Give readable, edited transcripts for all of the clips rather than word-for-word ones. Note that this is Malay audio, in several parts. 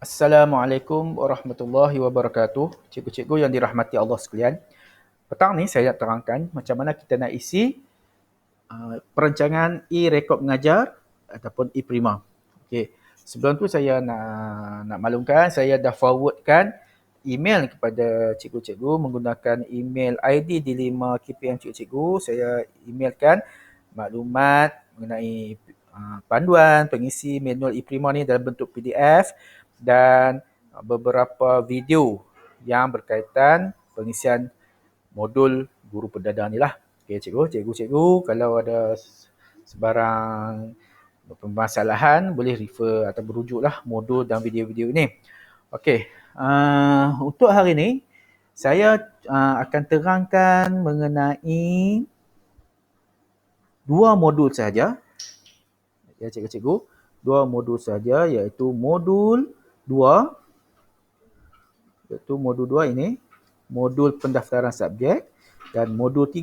Assalamualaikum warahmatullahi wabarakatuh. Cikgu-cikgu yang dirahmati Allah sekalian. Petang ni saya nak terangkan macam mana kita nak isi perancangan e-rekod mengajar ataupun e-prima. Okey. Sebelum tu saya nak maklumkan saya dah forwardkan email kepada cikgu-cikgu menggunakan email ID di 5 KPM cikgu-cikgu. Saya emailkan maklumat mengenai panduan pengisi manual e-prima ni dalam bentuk PDF dan beberapa video yang berkaitan pengisian modul guru pendadah ni lah. Okey cikgu-cikgu kalau ada sebarang permasalahan boleh refer atau berujuklah modul dan video-video ini. Okey, untuk hari ini saya akan terangkan mengenai dua modul sahaja. Ya cikgu-cikgu, dua modul sahaja iaitu modul 2 ini, modul pendaftaran subjek dan modul 3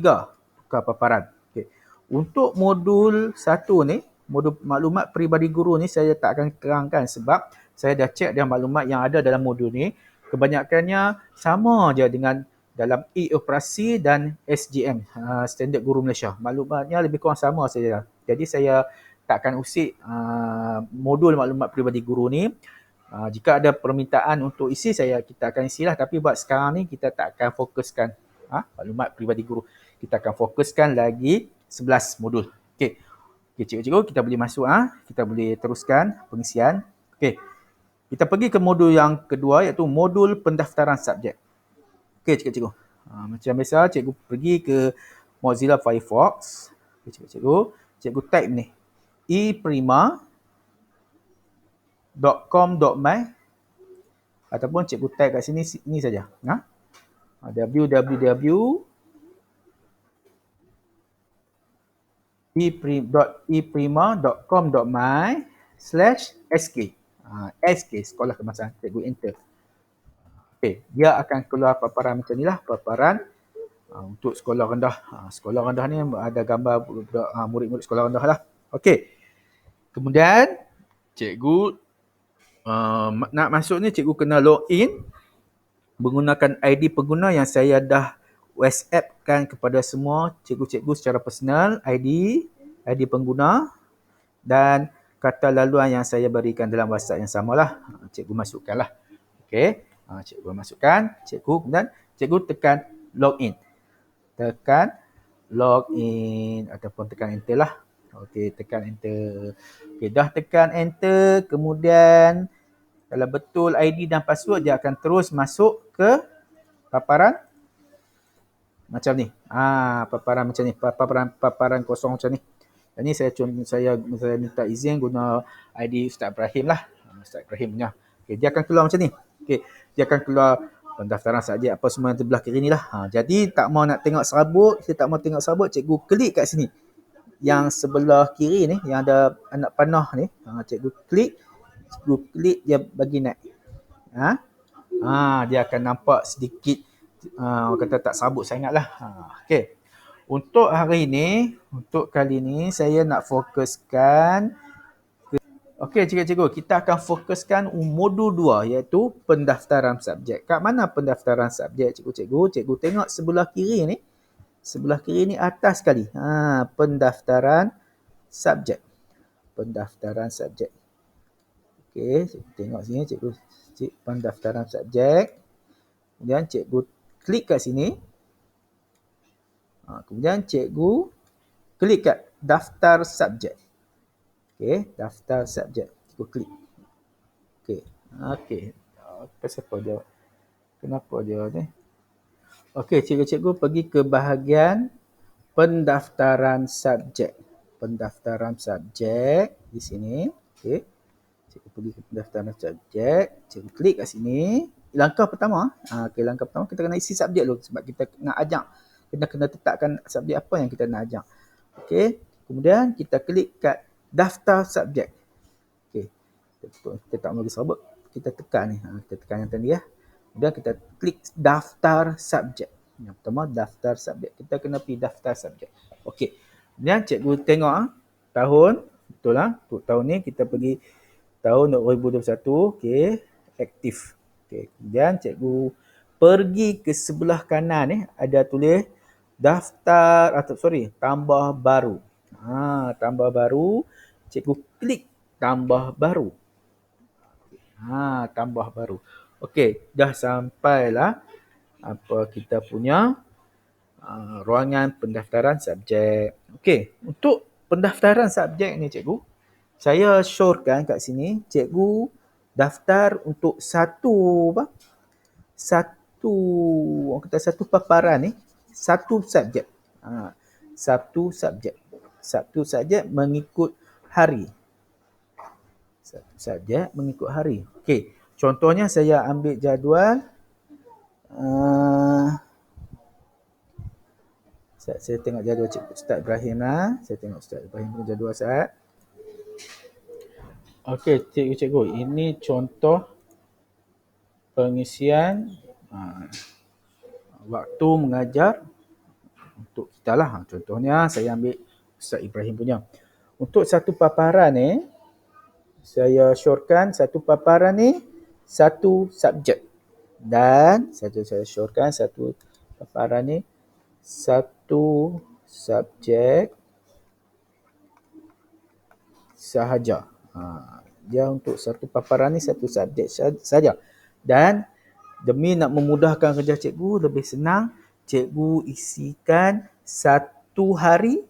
tukar paparan. Okay. Untuk modul 1 ni, modul maklumat peribadi guru ni saya tak akan terangkan sebab saya dah cek dia maklumat yang ada dalam modul ni kebanyakannya sama je dengan dalam e-operasi dan SGM, Standard Guru Malaysia. Maklumatnya lebih kurang sama saja. Jadi saya takkan usik modul maklumat peribadi guru ni. Jika ada permintaan untuk isi kita akan isilah, tapi buat sekarang ni kita tak akan fokuskan maklumat peribadi guru. Kita akan fokuskan lagi 11 modul. Okey. Okey cikgu-cikgu, kita boleh masuk kita boleh teruskan pengisian. Okey. Kita pergi ke modul yang kedua iaitu modul pendaftaran subjek. Okey cikgu-cikgu. Macam biasa cikgu pergi ke Mozilla Firefox. Okey cikgu-cikgu, cikgu type ni e-prima.com.my ataupun cikgu type kat sini ni saja. www.eprima.com.my/sk. SK, Sekolah Kebangsaan. Cikgu enter. Okay, dia akan keluar paparan macam ni lah. Paparan untuk sekolah rendah. Sekolah rendah ni ada gambar murid-murid sekolah rendah lah. Okey. Kemudian cikgu nak masuk ni cikgu kena login menggunakan ID pengguna yang saya dah WhatsApp-kan kepada semua cikgu-cikgu secara personal, ID pengguna dan kata laluan yang saya berikan dalam WhatsApp yang samalah. Cikgu masukkanlah. Okey. Cikgu masukkan, kemudian cikgu tekan login. Tekan login ataupun tekan enter lah. Okey, tekan enter. Okey, dah tekan enter, kemudian kalau betul ID dan password dia akan terus masuk ke paparan macam ni. Paparan macam ni, paparan kosong macam ni. Dan ni saya minta izin guna ID Ustaz Ibrahim lah. Ustaz Ibrahim punya. Okey, dia akan keluar macam ni. Okey, dia akan keluar pendaftaran subjek apa semua yang sebelah kiri ni lah. Jadi tak mau nak tengok serabut, kita tak mau tengok serabut, cikgu klik kat sini. Yang sebelah kiri ni, yang ada anak panah ni, cikgu klik dia bagi naik. Dia akan nampak sedikit kata tak serabut sangatlah. Okey. Untuk hari ni, untuk kali ni saya nak fokuskan okey cikgu-cikgu, kita akan fokuskan modul 2 iaitu pendaftaran subjek. Kat mana pendaftaran subjek cikgu-cikgu? Cikgu tengok sebelah kiri ni. Sebelah kiri ni atas sekali. Pendaftaran subjek. Pendaftaran subjek. Okey, cikgu tengok sini cikgu pendaftaran subjek. Kemudian cikgu klik kat sini. Kemudian cikgu klik kat daftar subjek. Okey, daftar subjek. Cikgu klik. Okey. Kenapa dia ni? Okey, cikgu-cikgu pergi ke bahagian pendaftaran subjek. Pendaftaran subjek di sini. Okey. Cikgu pergi ke pendaftaran subjek. Cikgu klik kat sini. Langkah pertama, langkah pertama kita kena isi subjek dulu sebab kita nak ajak. Kena tetapkan subjek apa yang kita nak ajak. Okey. Kemudian kita klik kat daftar subjek. Okey. Kita tak mau serabut. Kita tekan ni. Kita tekan yang tadi ya. Kemudian kita klik daftar subjek. Yang pertama daftar subjek. Kita kena pergi daftar subjek. Okey. Kemudian cikgu tengok tahun. Betul lah. Untuk tahun ni kita pergi tahun 2021. Okey. aktif. Okey, kemudian cikgu pergi ke sebelah kanan ada tulis daftar atau tambah baru. Tambah baru, cikgu klik tambah baru. Tambah baru. Okey, dah sampailah apa kita punya ruangan pendaftaran subjek. Okey, untuk pendaftaran subjek ni cikgu, saya syorkan kat sini cikgu daftar untuk satu orang kata satu paparan ni, satu subjek. Satu subjek. Satu subjek mengikut hari. Satu subjek mengikut hari. Okey, contohnya saya ambil jadual saya tengok jadual Ustaz Ibrahim lah. Saya tengok Ustaz Ibrahim punya jadual saat. Okey, cikgu. Ini contoh pengisian waktu mengajar untuk kita lah. Contohnya saya ambil Ustaz Ibrahim punya. Untuk satu paparan ni, saya syorkan satu paparan ni satu subjek. Dan saya syorkan satu paparan ni satu subjek sahaja. Dia untuk satu paparan ni satu subjek saja. Dan demi nak memudahkan kerja cikgu, lebih senang cikgu isikan satu hari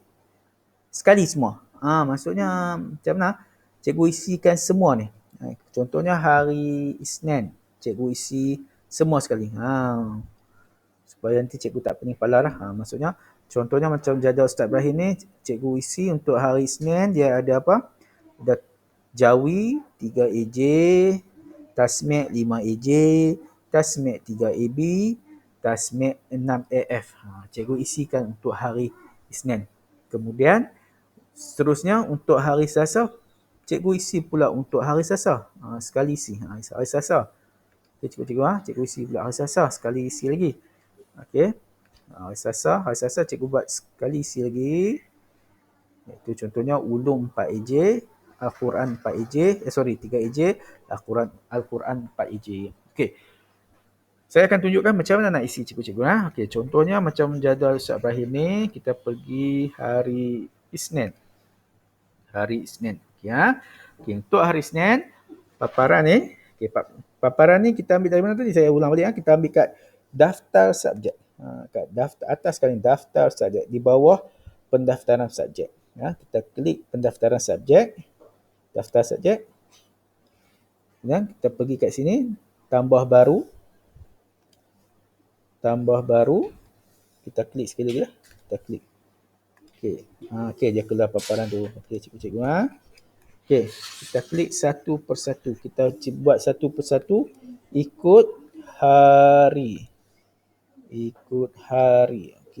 sekali semua. Maksudnya macam mana? Cikgu isikan semua ni. Contohnya hari Isnin, cikgu isi semua sekali. Supaya nanti cikgu tak pening kepala lah. Maksudnya, contohnya macam jadual Ustaz Ibrahim ni, cikgu isi untuk hari Isnin, dia ada apa? Ada Jawi 3 AJ, Tasmik 5 AJ, Tasmik 3 AB, Tasmik 6 AF. Cikgu isikan untuk hari Isnin. Kemudian, seterusnya untuk hari Selasa, cikgu isi pula untuk hari Selasa. Sekali isi. Hari Selasa. Okay, cikgu isi pula hari Selasa. Sekali isi lagi. Okey. Hari Selasa cikgu buat sekali isi lagi. Itu contohnya ulum 4 AJ, Al-Quran 4 AJ, 3 AJ, Al-Quran 4 AJ. Okey. Saya akan tunjukkan macam mana nak isi cikgu-cikgu. Okey, contohnya macam jadual Ustaz Ibrahim ni, kita pergi hari Isnin. Okey, Okey, untuk hari Isnin, paparan ni, paparan ni kita ambil dari mana tadi? Saya ulang balik. Kita ambil kat daftar subjek. Kat daftar atas kali daftar subjek, di bawah pendaftaran subjek. Kita klik pendaftaran subjek, daftar subjek. Dan kita pergi kat sini, tambah baru. Kita klik sekali lagi lah. Kita klik. Okey, dia keluar paparan tu. Okey, cikgu-cikgu. Okey, kita klik satu persatu. Kita buat satu persatu ikut hari. Okey,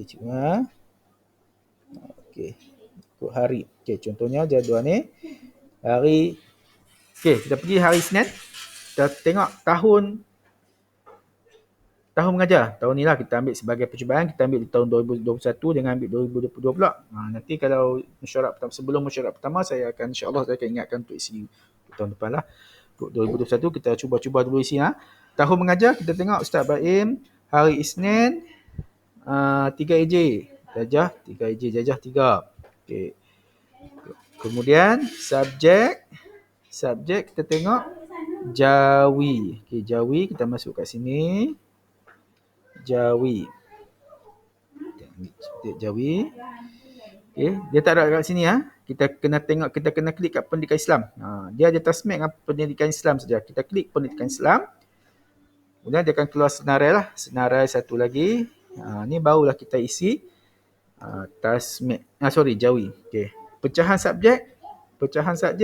cikgu. Okey, ikut hari. Okey, contohnya jadual ni hari. Okey, kita pergi hari Isnin. Kita tengok tahun mengajar. Tahun ni lah kita ambil sebagai percubaan. Kita ambil di tahun 2021, jangan ambil 2022 pula. Nanti kalau mesyuarat pertama, sebelum mesyuarat pertama, insyaAllah saya akan ingatkan untuk isi tahun depan lah. Untuk 2021 kita cuba dulu isi. Tahun mengajar kita tengok Ustaz Ibrahim hari Isnin 3 AJ. Jajah 3 AJ, jajah 3. Okey. Kemudian subjek kita tengok Jawi. Okey, Jawi kita masuk kat sini. Jawi. Okey, dia tak ada kat sini Kita kena tengok, kita kena klik kat pendidikan Islam. Dia ada tasmik dengan pendidikan Islam saja. Kita klik pendidikan Islam. Kemudian dia akan keluar senarai lah. Senarai satu lagi. Ni barulah kita isi tasmik. Jawi. Okey. Pecahan subjek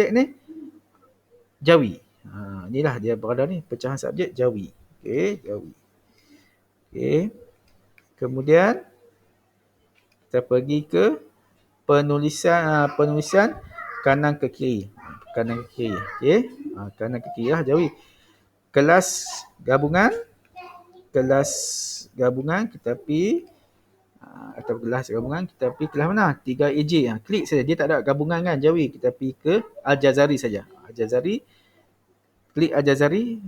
ni Jawi. Inilah dia berada ni, pecahan subjek Jawi. Okey, Jawi. Okey. Kemudian kita pergi ke penulisan kanan ke kiri. Okey. Kanan ke kiri lah Jawi. Kelas gabungan kita pergi atau kelas gabungan kita pergi kelas mana? 3 AJ. Klik saja. Dia tak ada gabungan kan Jawi. Kita pergi ke Al-Jazari saja. Al-Jazari. Klik Al-Jazari.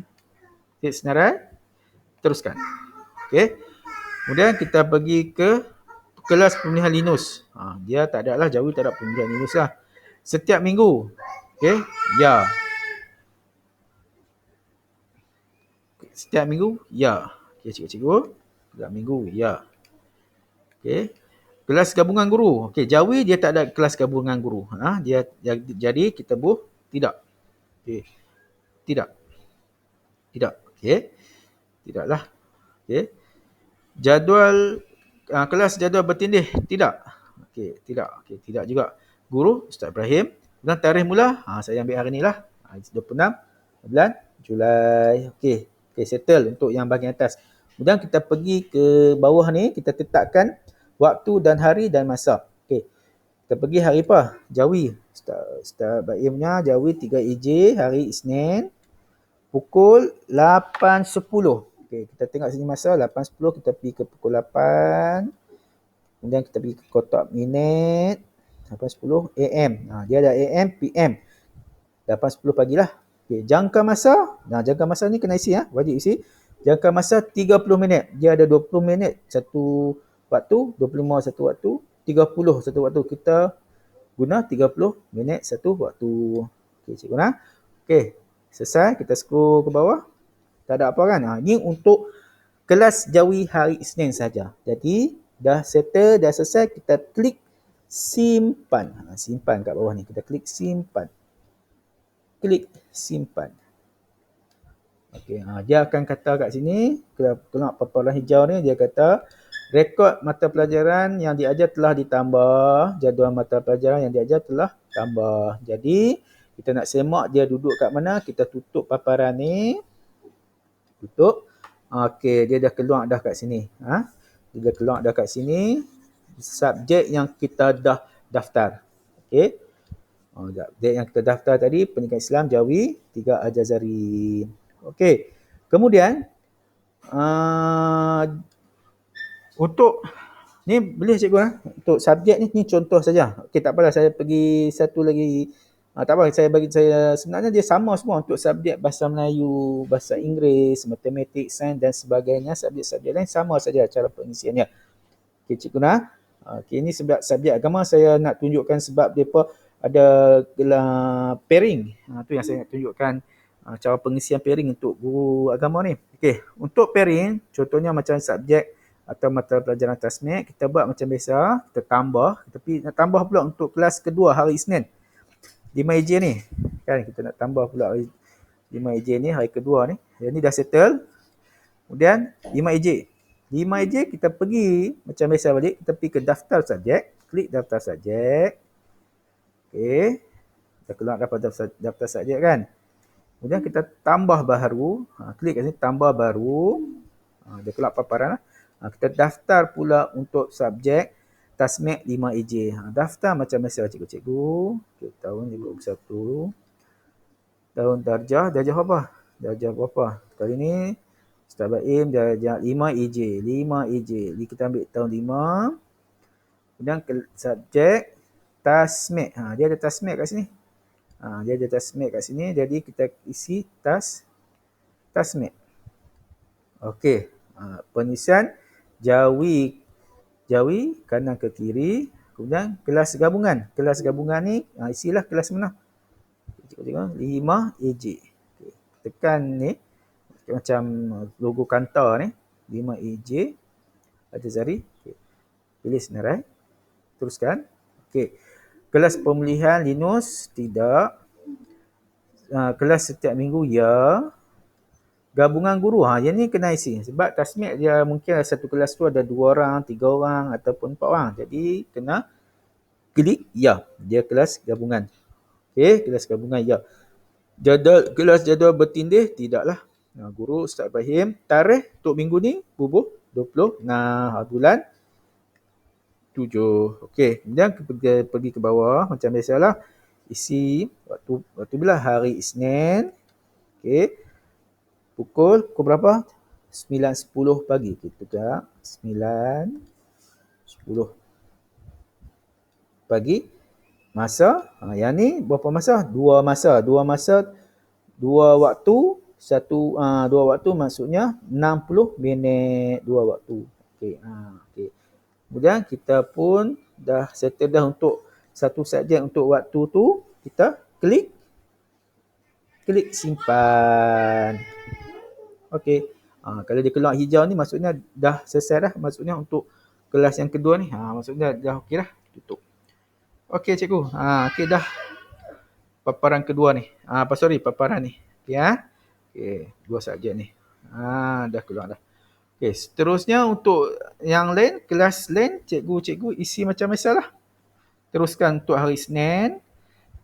Okey, senarai. Teruskan. Okey. Kemudian kita pergi ke kelas pemilihan Linus. Dia tak ada lah, Jawi tak ada pemilihan Linus lah. Setiap minggu. Okey, ya. Setiap minggu, ya. Okey, cikgu-cikgu. Setiap minggu, ya. Okey. Kelas gabungan guru. Okey, Jawi dia tak ada kelas gabungan guru. Jadi kita tidak. Okey. Tidak. Tidak. Okey. Tidaklah. Okey. Jadual kelas jadual bertindih, tidak. Okey, tidak. Okey, tidak juga. Guru Ustaz Ibrahim. Dan tarikh mula, saya ambil hari ni lah. 26 bulan Julai. Okey. Okey, settle untuk yang bahagian atas. Kemudian kita pergi ke bawah ni, kita tetapkan waktu dan hari dan masa. Okey. Kita pergi hari apa? Jawi. Ustaz Ibrahim punya Jawi 3 EJ hari Isnin pukul 8.10. Okey, kita tengok sini masa 8.10, kita pergi ke pukul 8. Kemudian kita pergi ke kotak minit 8.10 AM. Dia ada AM, PM. 8.10 pagi lah. Okey, jangka masa. Jangka masa ni kena isi wajib isi. Jangka masa 30 minit. Dia ada 20 minit satu waktu, 25 satu waktu, 30 satu waktu. Kita guna 30 minit satu waktu. Okey, cikgu nah. Okey, selesai. Kita scroll ke bawah. Tak ada apa kan? Ini untuk kelas Jawi hari Isnin saja. Jadi dah settle, dah selesai, kita klik simpan. Simpan kat bawah ni. Kita klik simpan. Klik simpan. Okey, dia akan kata kat sini, kita tengok paparan hijau ni, dia kata rekod mata pelajaran yang diajar telah ditambah, jadual mata pelajaran yang diajar telah tambah. Jadi kita nak semak dia duduk kat mana, kita tutup paparan ni. Tutup. Okey, dia dah keluar dah kat sini. Dia dah keluar dah kat sini. Subjek yang kita dah daftar. Okey. Subjek yang kita daftar tadi, Pendidikan Islam Jawi 3 Al-Jazari. Okey. Kemudian untuk ni boleh cikgu untuk subjek ni contoh saja. Okey, tak apalah, saya pergi satu lagi. Tak apa, saya sebenarnya dia sama semua untuk subjek bahasa Melayu, bahasa Inggeris, matematik, sains dan sebagainya. Subjek-subjek lain sama saja cara pengisiannya. Okey, cikgu nah. Okey, ini sebab subjek agama saya nak tunjukkan sebab depa ada gelar pairing. Tu yang saya nak tunjukkan cara pengisian pairing untuk guru agama ni. Okey, untuk pairing contohnya macam subjek atau mata pelajaran tasmik, kita buat macam biasa, kita tambah, tapi nak tambah pula untuk kelas kedua hari Isnin. 5 EJ ni. Kan kita nak tambah pula 5 EJ ni hari kedua ni. Yang ni dah settle. Kemudian 5 EJ. 5 EJ kita pergi macam biasa balik, kita pergi ke daftar subjek, klik daftar subjek. Okey. Kita keluar dapat daftar subjek kan. Kemudian kita tambah baru, klik kat sini tambah baru. Dia keluar paparan lah. Kita daftar pula untuk subjek Tasmik 5 EJ. Daftar macam biasa cikgu-cikgu. Okay, tahun 2021. Tahun darjah apa? Darjah berapa? Kali ni Ustaz Baim darjah 5 EJ. 5 EJ. Jadi kita ambil tahun 5. Kemudian subjek Tasmik. Dia ada Tasmik kat sini. Dia ada Tasmik kat sini. Jadi kita isi Tasmik. Okey. Penulisan Jawi kanan ke kiri. Kemudian kelas gabungan. Kelas gabungan ni isilah kelas mana? 5 EJ. Okay. Tekan ni macam logo kantor ni. 5 EJ. Al-Jazari. Okay. Pilih senarai. Teruskan. Okey. Kelas pemulihan Linus tidak. Kelas setiap minggu ya. Gabungan guru, yang ni kena isi. Sebab tasmik dia mungkin satu kelas tu ada 2 orang, 3 orang ataupun 4 orang. Jadi kena klik ya. Dia kelas gabungan. Okey, kelas gabungan ya. Kelas jadual bertindih tidaklah. Guru Ustaz Ibrahim. Tarikh untuk minggu ni bubuh 20 bulan 7. Okey, kemudian pergi ke bawah macam biasalah. Isi waktu bila hari Isnin. Okey. Pukul berapa? 9.10 pagi. Kita tengok. 9.10 pagi. Masa. Yang ni berapa masa? 2 masa. 2 masa. 2 waktu. dua waktu maksudnya 60 minit 2 waktu. Okey. Okey. Kemudian kita pun dah settle dah untuk satu subjek untuk waktu tu, kita klik simpan. Okey. Kalau dia keluar hijau ni maksudnya dah selesai dah, maksudnya untuk kelas yang kedua ni. Maksudnya dah okey dah, tutup. Okey cikgu. Okey dah paparan kedua ni. Paparan ni. Okey Okey, dua subjek ni. Dah keluar dah. Okey, seterusnya untuk yang lain, kelas lain, cikgu isi macam biasalah. Teruskan untuk hari Isnin,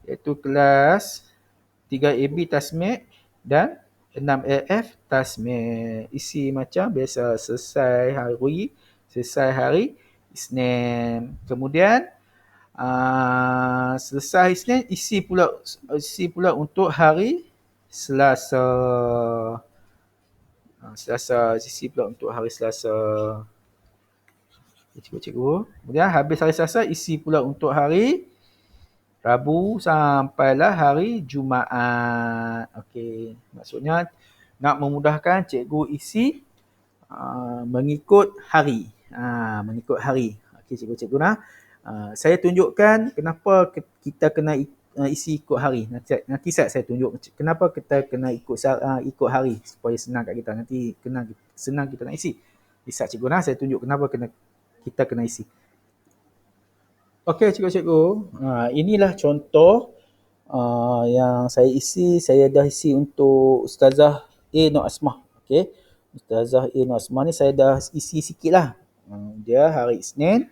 iaitu kelas 3AB Tasmik dan 6AF Tasmik. Isi macam biasa, selesai hari Isnin. Kemudian selesai Isnin, isi pula untuk hari Selasa. Isi pula untuk hari Selasa. Cikgu. Kemudian habis hari Selasa, isi pula untuk hari Rabu sampailah hari Jumaat. Okey, maksudnya nak memudahkan cikgu isi mengikut hari. Mengikut hari. Okey cikgu nah. Saya tunjukkan kenapa kita kena isi ikut hari. Nanti saya tunjuk kenapa kita kena ikut hari supaya senang kat kita. Nanti senang kita nak isi. Bisa cikgu nah, saya tunjuk kenapa kita kena isi. Okey cikgu. Inilah contoh yang saya isi. Saya dah isi untuk Ustazah A. Nur Asmah. Okey. Ustazah A. Nur Asmah ni saya dah isi sikit lah. Dia hari Isnin,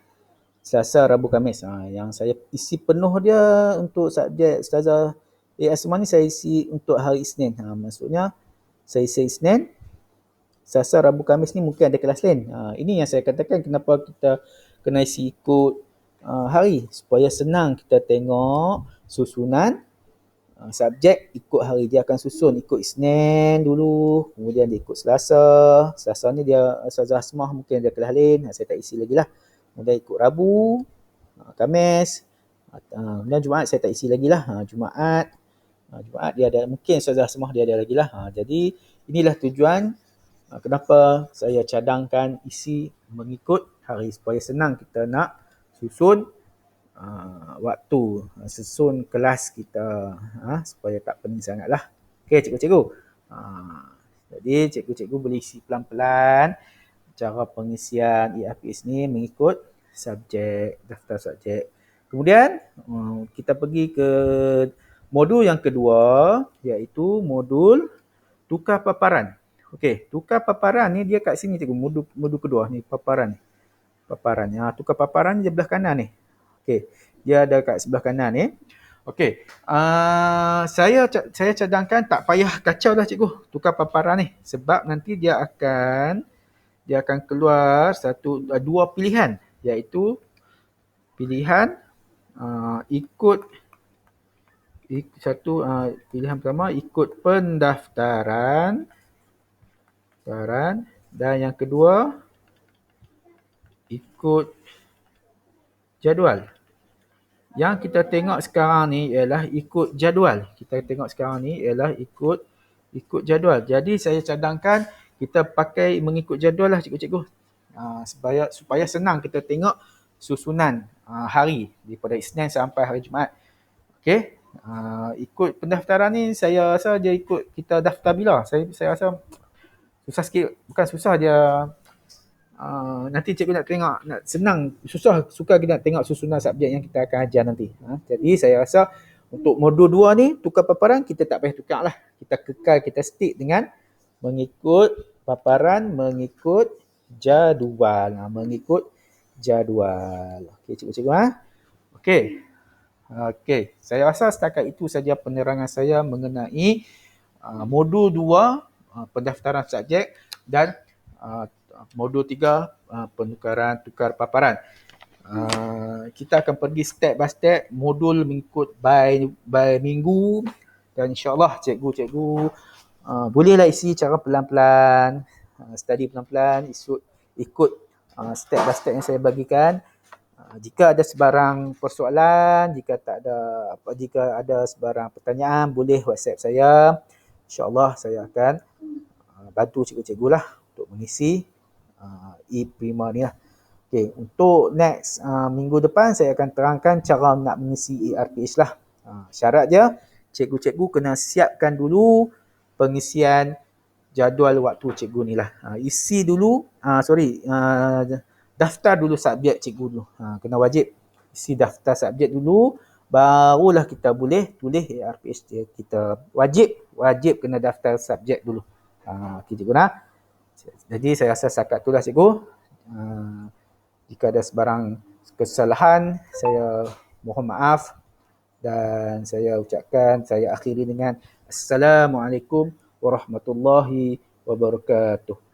Selasa, Rabu, Khamis. Yang saya isi penuh dia untuk subjek Ustazah A. Asmah ni saya isi untuk hari Isnin. Maksudnya saya isi Isnin, Selasa, Rabu, Khamis ni mungkin ada kelas lain. Ini yang saya katakan kenapa kita kena isi ikut hari. Supaya senang kita tengok susunan subjek ikut hari. Dia akan susun ikut Isnin dulu, kemudian dia ikut Selasa. Selasa ni dia Ustazah Asmah mungkin ada kelas lain. Saya tak isi lagi lah. Kemudian ikut Rabu, Khamis, kemudian Jumaat saya tak isi lagi lah. Jumaat dia ada, mungkin Ustazah Asmah dia ada lagi lah. Jadi inilah tujuan kenapa saya cadangkan isi mengikut hari, supaya senang kita nak susun waktu, susun kelas kita, supaya tak pening sangat lah. Okey cikgu-cikgu. Jadi cikgu-cikgu boleh isi pelan-pelan cara pengisian EFPS ni mengikut subjek, daftar subjek. Kemudian kita pergi ke modul yang kedua, iaitu modul tukar paparan. Okey, tukar paparan ni dia kat sini cikgu, modul kedua ni paparan. Tukar paparan ni di belah kanan ni. Okey, dia ada kat sebelah kanan ni. Okey, saya cadangkan tak payah kacau dah cikgu tukar paparan ni, sebab nanti dia akan keluar dua pilihan, iaitu pilihan pilihan pertama ikut pendaftaran, dan yang kedua ikut jadual. Yang kita tengok sekarang ni ialah ikut jadual. Ikut jadual. Jadi saya cadangkan kita pakai mengikut jadual lah cikgu-cikgu. Supaya senang kita tengok susunan hari daripada Isnin sampai hari Jumaat. Okey. Ikut pendaftaran ni saya rasa dia ikut kita daftar bila. Saya rasa susah sikit. Bukan susah, dia nanti cikgu nak tengok, nak senang, suka kita nak tengok susunan subjek yang kita akan ajar nanti. Jadi saya rasa untuk modul 2 ni, tukar paparan, kita tak payah tukar lah. Kita kekal, kita stick dengan mengikut paparan, mengikut jadual. Okey cikgu-cikgu. Okey, saya rasa setakat itu saja penerangan saya mengenai modul 2 pendaftaran subjek dan modul 3 tukar paparan. Kita akan pergi step by step, modul mengikut by minggu, dan insyaAllah cikgu bolehlah isi cara pelan-pelan, study pelan-pelan, ikut step by step yang saya bagikan. Jika ada sebarang persoalan, jika ada sebarang pertanyaan, boleh WhatsApp saya. InsyaAllah saya akan bantu cikgu-cikgu lah untuk mengisi e-Prima ni lah. Okay, untuk next minggu depan saya akan terangkan cara nak mengisi ERPH lah. Syarat dia, cikgu-cikgu kena siapkan dulu pengisian jadual waktu cikgu ni lah. Isi dulu, daftar dulu subjek cikgu dulu. Kena wajib isi daftar subjek dulu, barulah kita boleh tulis ARPH dia. Kita wajib kena daftar subjek dulu. Okay, cikgu nak. Jadi saya rasa setakat itulah cikgu. Jika ada sebarang kesalahan, saya mohon maaf dan saya akhiri dengan Assalamualaikum warahmatullahi wabarakatuh.